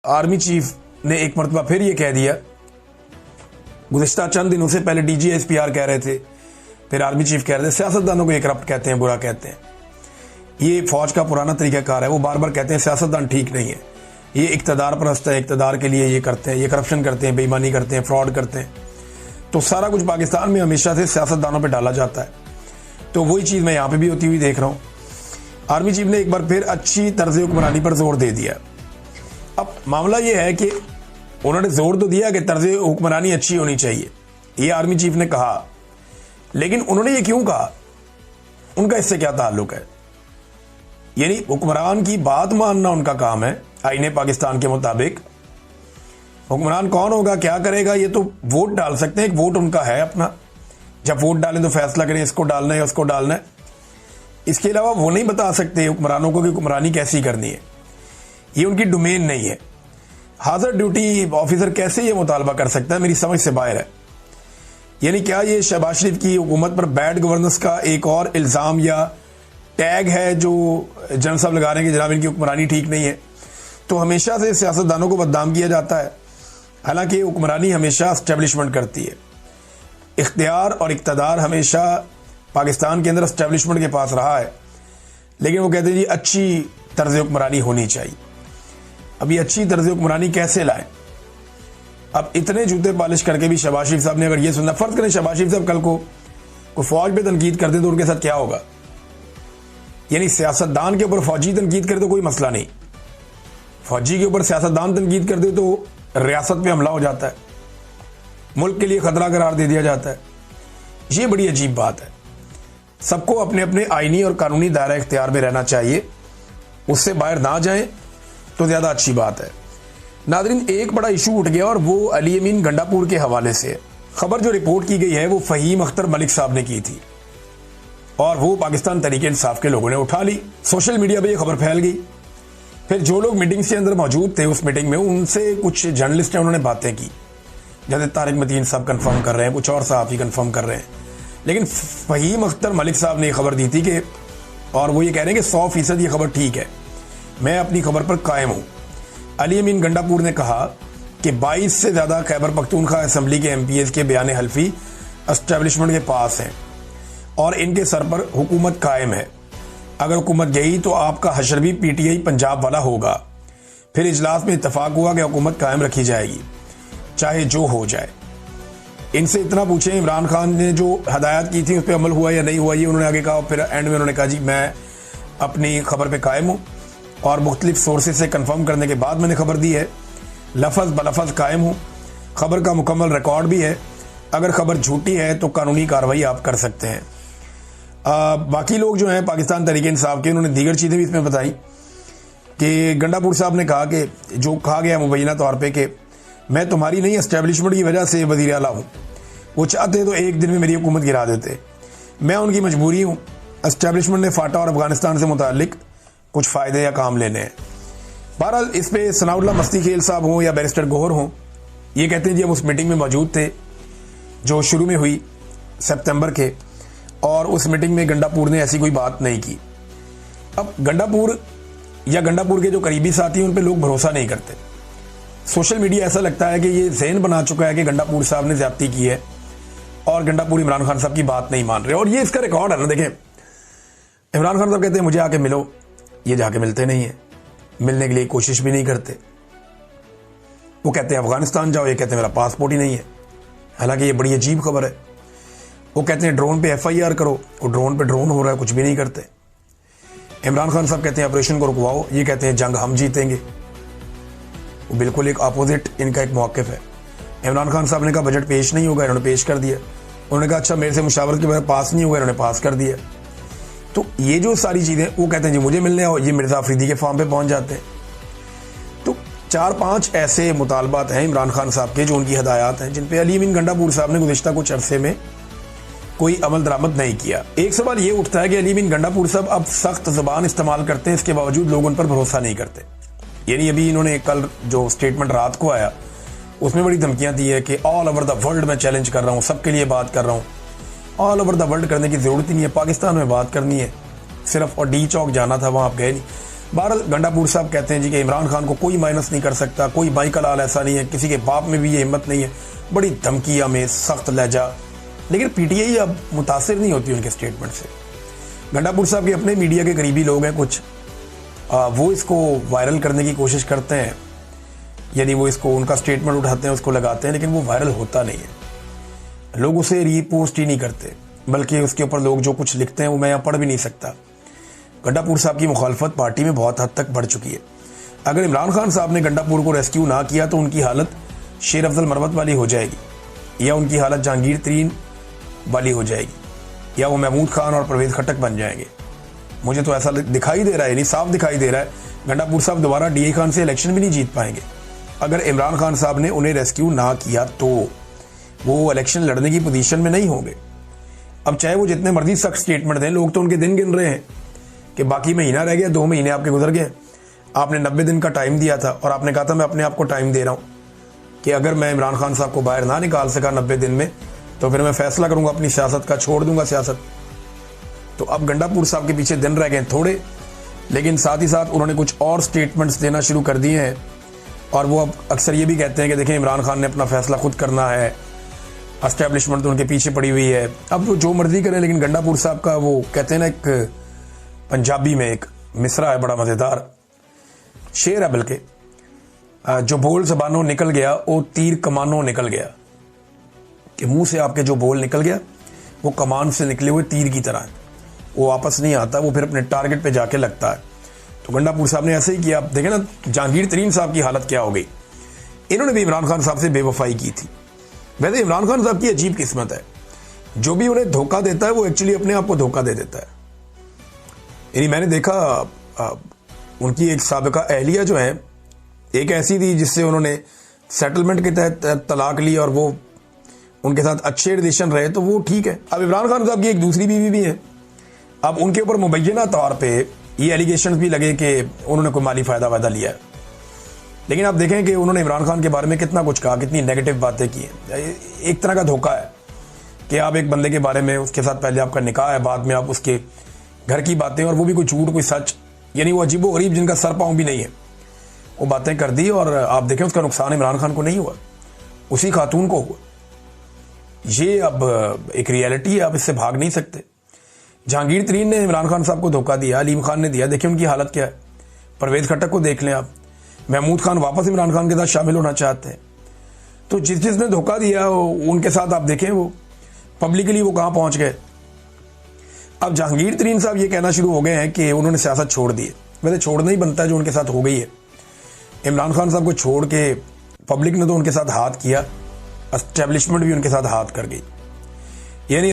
Army chief ने एक मरतबा फिर ये कह दिया। गुज़िश्ता चंद दिनों से पहले DGSPR कह रहे थे, फिर आर्मी चीफ कह रहे थे। सियासतदानों को ये करप्ट कहते हैं, बुरा कहते हैं। ये फौज का पुराना तरीकाकार है, वो बार बार कहते हैं सियासतदान ठीक नहीं है, ये इक़्तिदार परस्त है, इक़्तिदार के लिए ये करते हैं, ये करप्शन करते हैं, बेईमानी करते हैं, फ्रॉड करते हैं। तो सारा कुछ पाकिस्तान में हमेशा से सियासतदानों पे डाला जाता है। तो वही चीज़ मैं यहाँ पे भी होती हुई देख रहा हूँ। आर्मी चीफ ने एक बार फिर अच्छी तर्ज हुक्मरानी पर जोर दे दिया। अब मामला ये है कि उन्होंने जोर तो दिया कि तर्ज हुक्मरानी अच्छी होनी चाहिए, ये आर्मी चीफ ने कहा, लेकिन उन्होंने ये क्यों कहा, उनका इससे क्या ताल्लुक है? यानी हुक्मरान की बात मानना उनका काम है आईने पाकिस्तान के मुताबिक। हुक्मरान कौन होगा, क्या करेगा, ये तो वोट डाल सकते हैं, एक वोट उनका है अपना। जब वोट डालें तो फैसला करें इसको डालना है उसको डालना है। इसके अलावा वो नहीं बता सकते हुक्मरानों को कि हुक्मरानी कैसी करनी है, ये उनकी डोमेन नहीं है। हाजिर ड्यूटी ऑफिसर कैसे ये मुतालबा कर सकता है, मेरी समझ से बाहर है। यानी क्या ये शहबाज शरीफ की हुकूमत पर बैड गवर्नेंस का एक और इल्ज़ाम या टैग है जो जनरल साहब लगा रहे हैं कि जनाब इनकी हुक्मरानी ठीक नहीं है? तो हमेशा से सियासतदानों को बदनाम किया जाता है, हालांकि हुक्मरानी हमेशा एस्टेब्लिशमेंट करती है। इख्तियार और इक़्तिदार हमेशा पाकिस्तान के अंदर एस्टेब्लिशमेंट के पास रहा है, लेकिन वो कहते हैं जी अच्छी तर्ज हुक्मरानी होनी चाहिए। अब ये अच्छी तर्ज हुक्मरानी कैसे लाएं? अब इतने जूते पॉलिश करके भी शहबाज शरीफ साहब ने अगर ये सुनना, फर्ज करें शहबाज शरीफ साहब कल को कोई फौज पे तनकीद करते तो उनके साथ क्या होगा? यानी सियासतदान के ऊपर फौजी तनकीद करे तो कोई मसला नहीं, फौजी के ऊपर सियासतदान तनकीद कर दे तो रियासत पे हमला हो जाता है, मुल्क के लिए खतरा करार दे दिया जाता है। ये बड़ी अजीब बात है। सबको अपने अपने आईनी और कानूनी दायरा इख्तियार में रहना चाहिए, उससे बाहर ना जाएं तो ज़्यादा अच्छी बात है। नादरीन, एक बड़ा इशू उठ गया और वो अली अमीन गंडापुर के हवाले से है। खबर जो रिपोर्ट की गई है वो फ़हीम अख्तर मलिक साहब ने की थी और वो पाकिस्तान तहरीक इंसाफ के लोगों ने उठा ली। सोशल मीडिया पे ये खबर फैल गई। फिर जो लोग मीटिंग्स के अंदर मौजूद थे उस मीटिंग में, उनसे कुछ जर्नलिस्ट हैं, उन्होंने बातें की, जैसे तारिक मतीन साहब कंफर्म कर रहे हैं, कुछ और सहाफ़ी कंफर्म कर रहे हैं, लेकिन फ़हीम अख्तर मलिक साहब ने खबर दी थी कि, और वो ये कह रहे हैं कि 100% ये खबर ठीक है, मैं अपनी खबर पर कायम हूँ। अली अमीन गंडापुर ने कहा कि 22 से ज़्यादा खैबर पख्तूनख्वा असम्बली के MPs के बयान हल्फी एस्टेब्लिशमेंट के पास हैं और इनके सर पर हुकूमत कायम है। अगर हुकूमत गई तो आपका हशर भी PTI पंजाब वाला होगा। फिर इजलास में इत्तफाक हुआ कि हुकूमत कायम रखी जाएगी चाहे जो हो जाए। इनसे इतना पूछें इमरान खान ने जो हदायत की थी उस पर अमल हुआ या नहीं हुआ, ये उन्होंने आगे कहा। फिर एंड में उन्होंने कहा जी मैं अपनी खबर पे कायम हूँ और मुख्तलिफ सोर्सेज से कंफर्म करने के बाद मैंने खबर दी है, लफज बलफज कायम हूँ, खबर का मुकम्मल रिकॉर्ड भी है, अगर खबर झूठी है तो कानूनी कार्रवाई आप कर सकते हैं। बाकी लोग जो हैं पाकिस्तान तहरीक इंसाफ के, उन्होंने दीगर चीज़ें भी इसमें बताई कि गंडापुर साहब ने कहा कि जो कहा गया मुबैना तौर पे कि मैं तुम्हारी नहीं एस्टेब्लिशमेंट की वजह से वज़ीर आला हूँ, वो चाहते तो एक दिन में मेरी हुकूमत गिरा देते, मैं उनकी मजबूरी हूँ। एस्टेब्लिशमेंट ने फाटा और अफगानिस्तान से मुतालिक कुछ फ़ायदे या काम लेने हैं। बहरहाल इस पर सनाउल्लाह मस्ती खेल साहब हों या बैरिस्टर गोहर हों, ये कहते हैं जी हम उस मीटिंग में मौजूद थे जो शुरू में हुई सितंबर के, और उस मीटिंग में गंडापुर ने ऐसी कोई बात नहीं की। अब गंडापुर या गंडापुर के जो करीबी साथी हैं उन पर लोग भरोसा नहीं करते। सोशल मीडिया ऐसा लगता है कि ये ज़हन बना चुका है कि गंडापुर साहब ने ज़्यादती की है और गंडापुर इमरान खान साहब की बात नहीं मान रहे, और ये इसका रिकॉर्ड है ना। देखें, इमरान खान साहब कहते हैं मुझे आके मिलो, ये जाके मिलते नहीं है, मिलने के लिए कोशिश भी नहीं करते। वो कहते हैं अफगानिस्तान जाओ, ये कहते हैं मेरा पासपोर्ट ही नहीं है। हालांकि ये बड़ी अजीब खबर है। वो कहते हैं ड्रोन पे FIR करो, वो ड्रोन पे ड्रोन हो रहा है, कुछ भी नहीं करते। इमरान खान साहब कहते हैं ऑपरेशन को रुकवाओ, ये कहते हैं जंग हम जीतेंगे। वो बिल्कुल एक अपोजिट इनका एक मौक़िफ़ है। इमरान खान साहब ने कहा बजट पेश नहीं होगा, इन्होंने पेश कर दिया। उन्होंने कहा अच्छा मेरे से मुशावरत के बगैर पास नहीं होगा, इन्होंने पास कर दिया। तो ये जो सारी चीज़ें, वो कहते हैं जी मुझे मिलने आओ, ये मिर्ज़ा अफरीदी के फार्म पे पहुंच जाते हैं। तो 4-5 ऐसे मुतालबात हैं इमरान खान साहब के जो उनकी हदायत हैं, जिन पे अली अमीन गंडापुर साहब ने गुज़िश्ता कुछ अरसे में कोई अमल दरामद नहीं किया। एक सवाल ये उठता है कि अली अमीन गंडापुर साहब अब सख्त ज़बान इस्तेमाल करते हैं, इसके बावजूद लोग उन पर भरोसा नहीं करते। यानी अभी इन्होंने कल जो स्टेटमेंट रात को आया उसमें बड़ी धमकियाँ दी है कि ऑल ओवर द वर्ल्ड में चैलेंज कर रहा हूँ, सबके लिए बात कर रहा हूँ। ऑल ओवर द वर्ल्ड करने की ज़रूरत ही नहीं है, पाकिस्तान में बात करनी है सिर्फ, और डी चौक जाना था, वहाँ आप गए नहीं। बहरहाल गंडापुर साहब कहते हैं जी कि इमरान खान को कोई माइनस नहीं कर सकता, कोई बाई का लाल ऐसा नहीं है, किसी के बाप में भी ये हिम्मत नहीं है, बड़ी धमकियाँ में सख्त लहजा। लेकिन पीटीआई अब मुतासिर नहीं होती उनके स्टेटमेंट से। गंडापुर साहब के अपने मीडिया के करीबी लोग हैं कुछ, वो इसको वायरल करने की कोशिश करते हैं, यानी वो इसको उनका स्टेटमेंट उठाते हैं, उसको लगाते हैं, लेकिन वो वायरल होता नहीं है। लोग उसे रीपोस्ट ही नहीं करते, बल्कि उसके ऊपर लोग जो कुछ लिखते हैं वो मैं यहाँ पढ़ भी नहीं सकता। गंडापुर साहब की मुखालफत पार्टी में बहुत हद तक बढ़ चुकी है। अगर इमरान खान साहब ने गंडापुर को रेस्क्यू ना किया तो उनकी हालत शेर अफजल मरवत वाली हो जाएगी, या उनकी हालत जहांगीर तरीन वाली हो जाएगी, या वो महमूद खान और परवेज खट्टक बन जाएंगे। मुझे तो ऐसा दिखाई दे रहा है, नहीं साफ दिखाई दे रहा है, गंडापुर साहब दोबारा डीए खान से इलेक्शन भी नहीं जीत पाएंगे। अगर इमरान खान साहब ने उन्हें रेस्क्यू ना किया तो वो इलेक्शन लड़ने की पोजीशन में नहीं होंगे। अब चाहे वो जितने मर्जी सख्त स्टेटमेंट दें, लोग तो उनके दिन गिन रहे हैं कि बाकी महीना रह गया, 2 महीने आपके गुजर गए, आपने 90 दिन का टाइम दिया था और आपने कहा था मैं अपने आप को टाइम दे रहा हूँ कि अगर मैं इमरान खान साहब को बाहर ना निकाल सका 90 दिन में तो फिर मैं फैसला करूंगा अपनी सियासत का, छोड़ दूंगा सियासत। तो अब गंडापुर साहब के पीछे दिन रह गए थोड़े, लेकिन साथ ही साथ उन्होंने कुछ और स्टेटमेंट्स देना शुरू कर दिए हैं और वो अब अक्सर ये भी कहते हैं कि देखें इमरान खान ने अपना फैसला खुद करना है, एस्टेब्लिशमेंट तो उनके पीछे पड़ी हुई है, अब वो जो मर्जी करें। लेकिन गंडापुर साहब का वो कहते हैं ना, एक पंजाबी में एक मिसरा है बड़ा मज़ेदार शेर है, बल्कि जो बोल ज़बानों निकल गया वो तीर कमानों निकल गया, कि मुंह से आपके जो बोल निकल गया वो कमान से निकले हुए तीर की तरह है, वो वापस नहीं आता, वो फिर अपने टारगेट पे जाके लगता है। तो गंडापुर साहब ने ऐसे ही किया। आप देखें ना जहांगीर तरीन साहब की हालत क्या हो गई, इन्होंने भी इमरान खान साहब से बेवफाई की थी। वैसे इमरान खान साहब की अजीब किस्मत है, जो भी उन्हें धोखा देता है वो एक्चुअली अपने आप को धोखा दे देता है। यानी मैंने देखा उनकी एक साबिका अहलिया जो है, एक ऐसी थी जिससे उन्होंने सेटलमेंट के तहत तलाक ली और वो उनके साथ अच्छे रिलेशन रहे, तो वो ठीक है। अब इमरान खान साहब की एक दूसरी बीवी भी है, अब उनके ऊपर मुबैना तौर पे ये एलिगेशन भी लगे कि उन्होंने कोई माली फ़ायदा वायदा लिया है, लेकिन आप देखें कि उन्होंने इमरान खान के बारे में कितना कुछ कहा, कितनी नेगेटिव बातें की हैं। एक तरह का धोखा है कि आप एक बंदे के बारे में, उसके साथ पहले आपका निकाह है, बाद में आप उसके घर की बातें, और वो भी कोई झूठ कोई सच, यानी वो अजीबो गरीब जिनका सर पाँव भी नहीं है, वो बातें कर दी। और आप देखें उसका नुकसान इमरान खान को नहीं हुआ, उसी खातून को हुआ। ये अब एक रियलिटी है, आप इससे भाग नहीं सकते। जहांगीर तरीन ने इमरान खान साहब को धोखा दिया, अलीम खान ने दिया, देखिए उनकी हालत क्या है। परवेज खट्टक को देख लें आप, महमूद खान वापस इमरान खान के साथ शामिल होना चाहते हैं। तो जिसने धोखा दिया उनके साथ आप देखें वो पब्लिकली वो कहाँ पहुँच गए। अब जहांगीर तरीन साहब ये कहना शुरू हो गए हैं कि उन्होंने सियासत छोड़ दी है। वैसे छोड़ना ही बनता है, जो उनके साथ हो गई है। इमरान खान साहब को छोड़ के पब्लिक ने तो उनके साथ हाथ किया, एस्टेब्लिशमेंट भी उनके साथ हाथ कर गई। यानी